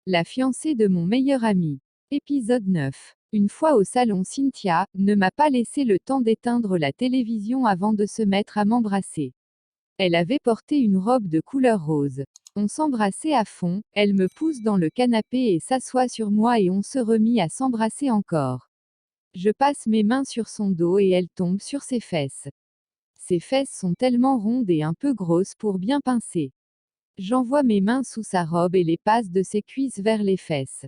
La fiancée de mon meilleur ami. Épisode 9. Une fois au salon, Cynthia ne m'a pas laissé le temps d'éteindre la télévision avant de se mettre à m'embrasser. Elle avait porté une robe de couleur rose. On s'embrassait à fond, elle me pousse dans le canapé et s'assoit sur moi et on se remit à s'embrasser encore. Je passe mes mains sur son dos et elle tombe sur ses fesses. Ses fesses sont tellement rondes et un peu grosses pour bien pincer. J'envoie mes mains sous sa robe et les passe de ses cuisses vers les fesses.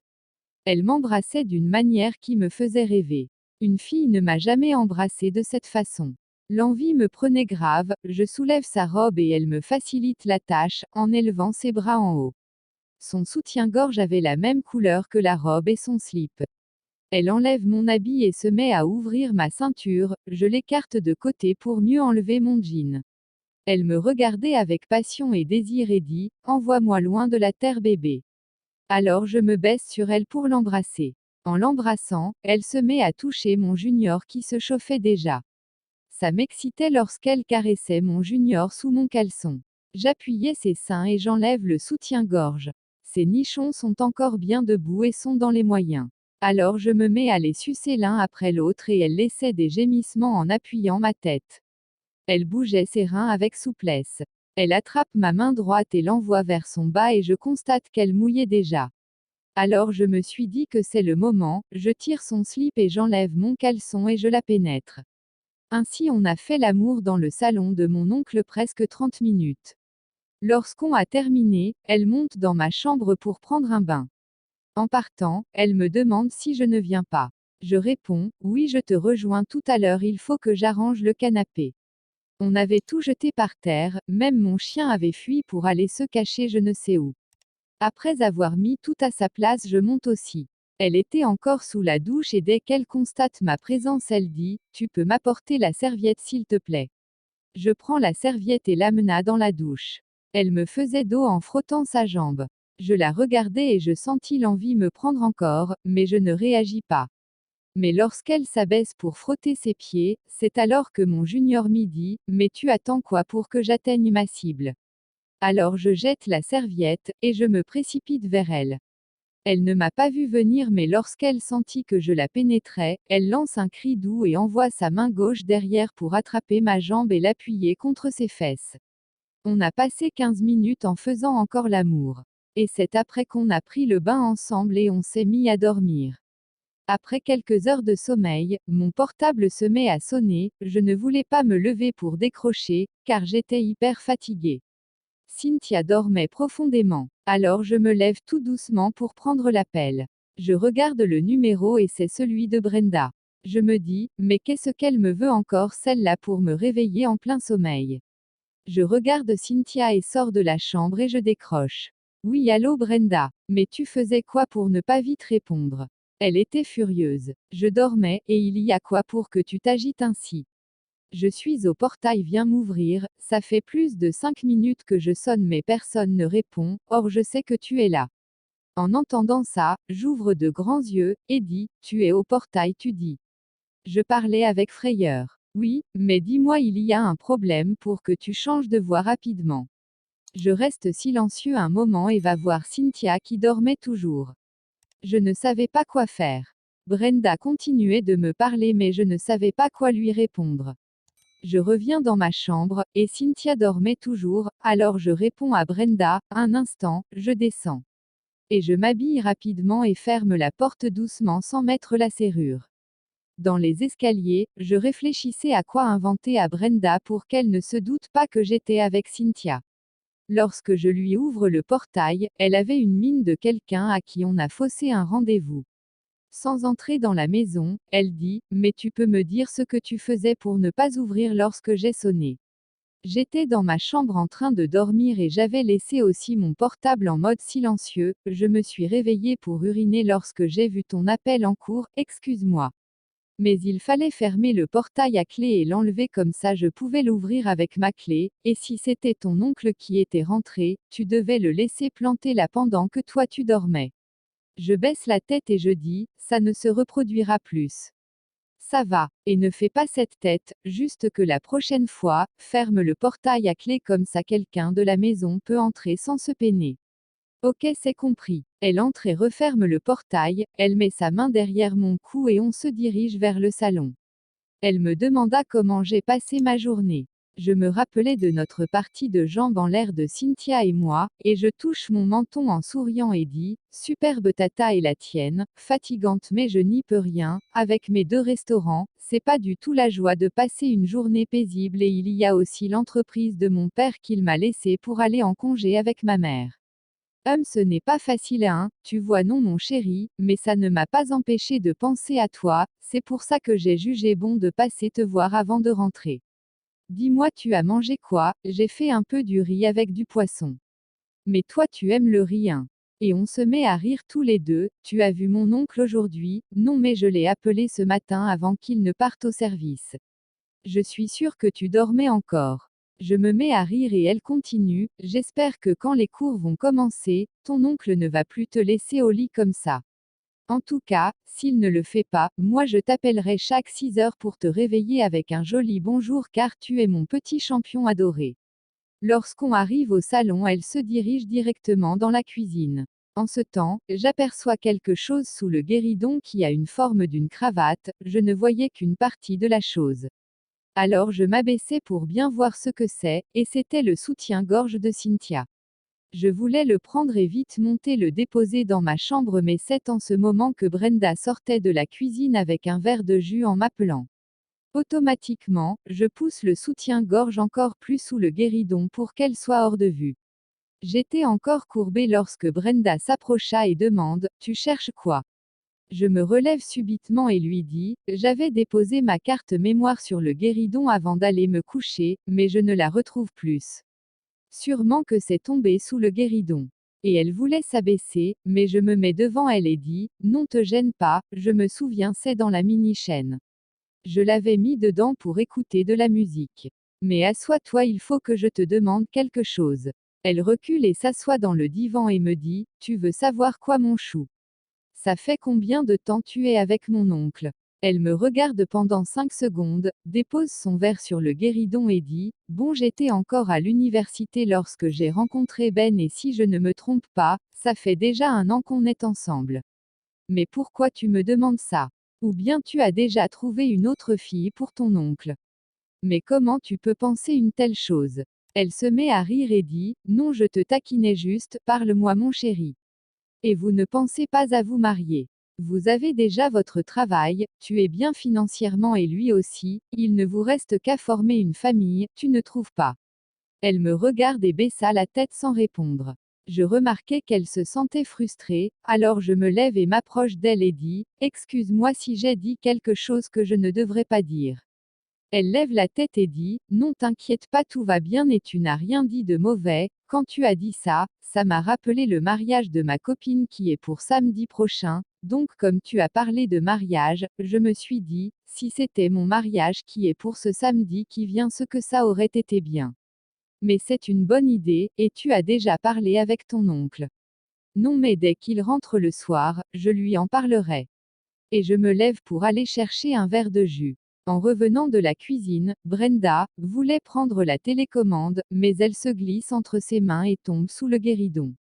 Elle m'embrassait d'une manière qui me faisait rêver. Une fille ne m'a jamais embrassée de cette façon. L'envie me prenait grave, je soulève sa robe et elle me facilite la tâche, en élevant ses bras en haut. Son soutien-gorge avait la même couleur que la robe et son slip. Elle enlève mon habit et se met à ouvrir ma ceinture, je l'écarte de côté pour mieux enlever mon jean. Elle me regardait avec passion et désir et dit, envoie-moi loin de la terre bébé. Alors je me baisse sur elle pour l'embrasser. En l'embrassant, elle se met à toucher mon junior qui se chauffait déjà. Ça m'excitait lorsqu'elle caressait mon junior sous mon caleçon. J'appuyais ses seins et j'enlève le soutien-gorge. Ses nichons sont encore bien debout et sont dans les moyens. Alors je me mets à les sucer l'un après l'autre et elle laissait des gémissements en appuyant ma tête. Elle bougeait ses reins avec souplesse. Elle attrape ma main droite et l'envoie vers son bas et je constate qu'elle mouillait déjà. Alors je me suis dit que c'est le moment, je tire son slip et j'enlève mon caleçon et je la pénètre. Ainsi on a fait l'amour dans le salon de mon oncle presque 30 minutes. Lorsqu'on a terminé, elle monte dans ma chambre pour prendre un bain. En partant, elle me demande si je ne viens pas. Je réponds, oui je te rejoins tout à l'heure, il faut que j'arrange le canapé. On avait tout jeté par terre, même mon chien avait fui pour aller se cacher je ne sais où. Après avoir mis tout à sa place, je monte aussi. Elle était encore sous la douche et dès qu'elle constate ma présence, elle dit, tu peux m'apporter la serviette s'il te plaît. Je prends la serviette et l'amena dans la douche. Elle me faisait dos en frottant sa jambe. Je la regardais et je sentis l'envie me prendre encore, mais je ne réagis pas. Mais lorsqu'elle s'abaisse pour frotter ses pieds, c'est alors que mon junior me dit, mais tu attends quoi pour que j'atteigne ma cible? Alors je jette la serviette, et je me précipite vers elle. Elle ne m'a pas vu venir mais lorsqu'elle sentit que je la pénétrais, elle lance un cri doux et envoie sa main gauche derrière pour attraper ma jambe et l'appuyer contre ses fesses. On a passé 15 minutes en faisant encore l'amour. Et c'est après qu'on a pris le bain ensemble et on s'est mis à dormir. Après quelques heures de sommeil, mon portable se met à sonner, je ne voulais pas me lever pour décrocher, car j'étais hyper fatiguée. Cynthia dormait profondément. Alors je me lève tout doucement pour prendre l'appel. Je regarde le numéro et c'est celui de Brenda. Je me dis, mais qu'est-ce qu'elle me veut encore celle-là pour me réveiller en plein sommeil? Je regarde Cynthia et sors de la chambre et je décroche. Oui, allô Brenda, mais tu faisais quoi pour ne pas vite répondre? Elle était furieuse. Je dormais, et il y a quoi pour que tu t'agites ainsi? Je suis au portail, viens m'ouvrir, ça fait plus de 5 minutes que je sonne mais personne ne répond, or je sais que tu es là. En entendant ça, j'ouvre de grands yeux, et dis, tu es au portail tu dis. Je parlais avec frayeur. Oui, mais dis-moi il y a un problème pour que tu changes de voix rapidement. Je reste silencieux un moment et va voir Cynthia qui dormait toujours. Je ne savais pas quoi faire. Brenda continuait de me parler mais je ne savais pas quoi lui répondre. Je reviens dans ma chambre, et Cynthia dormait toujours, alors je réponds à Brenda, un instant, je descends. Et je m'habille rapidement et ferme la porte doucement sans mettre la serrure. Dans les escaliers, je réfléchissais à quoi inventer à Brenda pour qu'elle ne se doute pas que j'étais avec Cynthia. Lorsque je lui ouvre le portail, elle avait une mine de quelqu'un à qui on a faussé un rendez-vous. Sans entrer dans la maison, elle dit, mais tu peux me dire ce que tu faisais pour ne pas ouvrir lorsque j'ai sonné. J'étais dans ma chambre en train de dormir et j'avais laissé aussi mon portable en mode silencieux, je me suis réveillée pour uriner lorsque j'ai vu ton appel en cours, excuse-moi. Mais il fallait fermer le portail à clé et l'enlever comme ça je pouvais l'ouvrir avec ma clé, et si c'était ton oncle qui était rentré, tu devais le laisser planter là pendant que toi tu dormais. Je baisse la tête et je dis, ça ne se reproduira plus. Ça va, et ne fais pas cette tête, juste que la prochaine fois, ferme le portail à clé comme ça quelqu'un de la maison peut entrer sans se peiner. Ok, c'est compris. Elle entre et referme le portail, elle met sa main derrière mon cou et on se dirige vers le salon. Elle me demanda comment j'ai passé ma journée. Je me rappelais de notre partie de jambes en l'air de Cynthia et moi, et je touche mon menton en souriant et dis, superbe tata et la tienne, fatigante mais je n'y peux rien, avec mes 2 restaurants, c'est pas du tout la joie de passer une journée paisible et il y a aussi l'entreprise de mon père qu'il m'a laissée pour aller en congé avec ma mère. Ce n'est pas facile hein, tu vois non mon chéri, mais ça ne m'a pas empêché de penser à toi, c'est pour ça que j'ai jugé bon de passer te voir avant de rentrer. Dis-moi tu as mangé quoi, j'ai fait un peu du riz avec du poisson. Mais toi tu aimes le riz hein. Et on se met à rire tous les deux, tu as vu mon oncle aujourd'hui, non mais je l'ai appelé ce matin avant qu'il ne parte au service. Je suis sûre que tu dormais encore. Je me mets à rire et elle continue, j'espère que quand les cours vont commencer, ton oncle ne va plus te laisser au lit comme ça. En tout cas, s'il ne le fait pas, moi je t'appellerai chaque 6 heures pour te réveiller avec un joli bonjour car tu es mon petit champion adoré. Lorsqu'on arrive au salon, elle se dirige directement dans la cuisine. En ce temps, j'aperçois quelque chose sous le guéridon qui a une forme d'une cravate, je ne voyais qu'une partie de la chose. Alors je m'abaissai pour bien voir ce que c'est, et c'était le soutien-gorge de Cynthia. Je voulais le prendre et vite monter le déposer dans ma chambre mais c'est en ce moment que Brenda sortait de la cuisine avec un verre de jus en m'appelant. Automatiquement, je pousse le soutien-gorge encore plus sous le guéridon pour qu'elle soit hors de vue. J'étais encore courbée lorsque Brenda s'approcha et demande, tu cherches quoi? Je me relève subitement et lui dis, j'avais déposé ma carte mémoire sur le guéridon avant d'aller me coucher, mais je ne la retrouve plus. Sûrement que c'est tombé sous le guéridon. Et elle voulait s'abaisser, mais je me mets devant elle et dis, non te gêne pas, je me souviens c'est dans la mini-chaîne. Je l'avais mis dedans pour écouter de la musique. Mais assois-toi, il faut que je te demande quelque chose. Elle recule et s'assoit dans le divan et me dit, tu veux savoir quoi mon chou? Ça fait combien de temps tu es avec mon oncle? Elle me regarde pendant 5 secondes, dépose son verre sur le guéridon et dit, bon j'étais encore à l'université lorsque j'ai rencontré Ben et si je ne me trompe pas, ça fait déjà 1 an qu'on est ensemble. Mais pourquoi tu me demandes ça? Ou bien tu as déjà trouvé une autre fille pour ton oncle? Mais comment tu peux penser une telle chose? Elle se met à rire et dit, non je te taquinais juste, parle-moi mon chéri. Et vous ne pensez pas à vous marier. Vous avez déjà votre travail, tu es bien financièrement et lui aussi, il ne vous reste qu'à former une famille, tu ne trouves pas? Elle me regarde et baissa la tête sans répondre. Je remarquai qu'elle se sentait frustrée, alors je me lève et m'approche d'elle et dis, excuse-moi si j'ai dit quelque chose que je ne devrais pas dire. Elle lève la tête et dit, non t'inquiète pas tout va bien et tu n'as rien dit de mauvais, quand tu as dit ça, ça m'a rappelé le mariage de ma copine qui est pour samedi prochain, donc comme tu as parlé de mariage, je me suis dit, si c'était mon mariage qui est pour ce samedi qui vient ce que ça aurait été bien. Mais c'est une bonne idée, et tu as déjà parlé avec ton oncle. Non mais dès qu'il rentre le soir, je lui en parlerai. Et je me lève pour aller chercher un verre de jus. En revenant de la cuisine, Brenda voulait prendre la télécommande, mais elle se glisse entre ses mains et tombe sous le guéridon.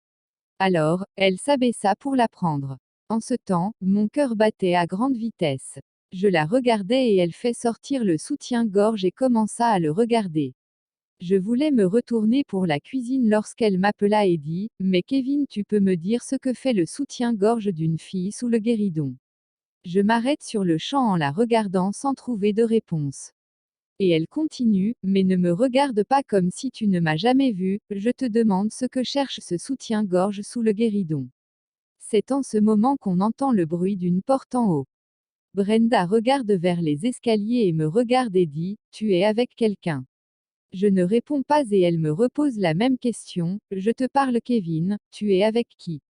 Alors, elle s'abaissa pour la prendre. En ce temps, mon cœur battait à grande vitesse. Je la regardais et elle fait sortir le soutien-gorge et commença à le regarder. Je voulais me retourner pour la cuisine lorsqu'elle m'appela et dit, mais Kevin, tu peux me dire ce que fait le soutien-gorge d'une fille sous le guéridon? Je m'arrête sur le champ en la regardant sans trouver de réponse. Et elle continue, mais ne me regarde pas comme si tu ne m'as jamais vu, je te demande ce que cherche ce soutien-gorge sous le guéridon. C'est en ce moment qu'on entend le bruit d'une porte en haut. Brenda regarde vers les escaliers et me regarde et dit, tu es avec quelqu'un. Je ne réponds pas et elle me repose la même question, je te parle Kevin, tu es avec qui?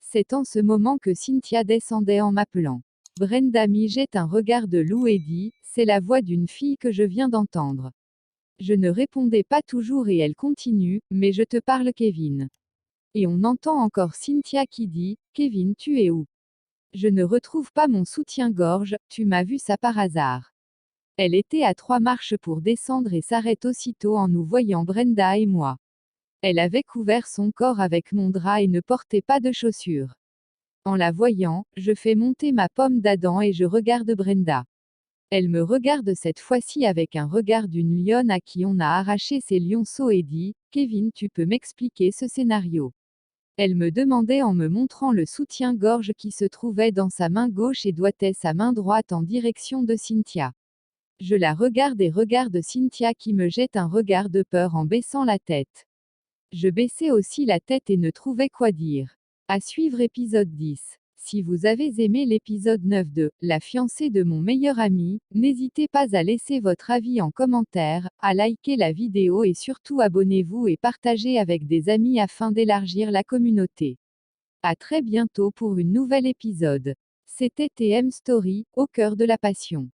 C'est en ce moment que Cynthia descendait en m'appelant. Brenda m'y jette un regard de loup et dit, c'est la voix d'une fille que je viens d'entendre. Je ne répondais pas toujours et elle continue, mais je te parle Kevin. Et on entend encore Cynthia qui dit, Kevin tu es où? Je ne retrouve pas mon soutien-gorge, tu m'as vu ça par hasard. Elle était à 3 marches pour descendre et s'arrête aussitôt en nous voyant Brenda et moi. Elle avait couvert son corps avec mon drap et ne portait pas de chaussures. En la voyant, je fais monter ma pomme d'Adam et je regarde Brenda. Elle me regarde cette fois-ci avec un regard d'une lionne à qui on a arraché ses lionceaux et dit, Kevin, tu peux m'expliquer ce scénario. Elle me demandait en me montrant le soutien-gorge qui se trouvait dans sa main gauche et doigtait sa main droite en direction de Cynthia. Je la regarde et regarde Cynthia qui me jette un regard de peur en baissant la tête. Je baissais aussi la tête et ne trouvais quoi dire. À suivre épisode 10. Si vous avez aimé l'épisode 9 de La fiancée de mon meilleur ami, n'hésitez pas à laisser votre avis en commentaire, à liker la vidéo et surtout abonnez-vous et partagez avec des amis afin d'élargir la communauté. À très bientôt pour une nouvelle épisode. C'était TM Story, au cœur de la passion.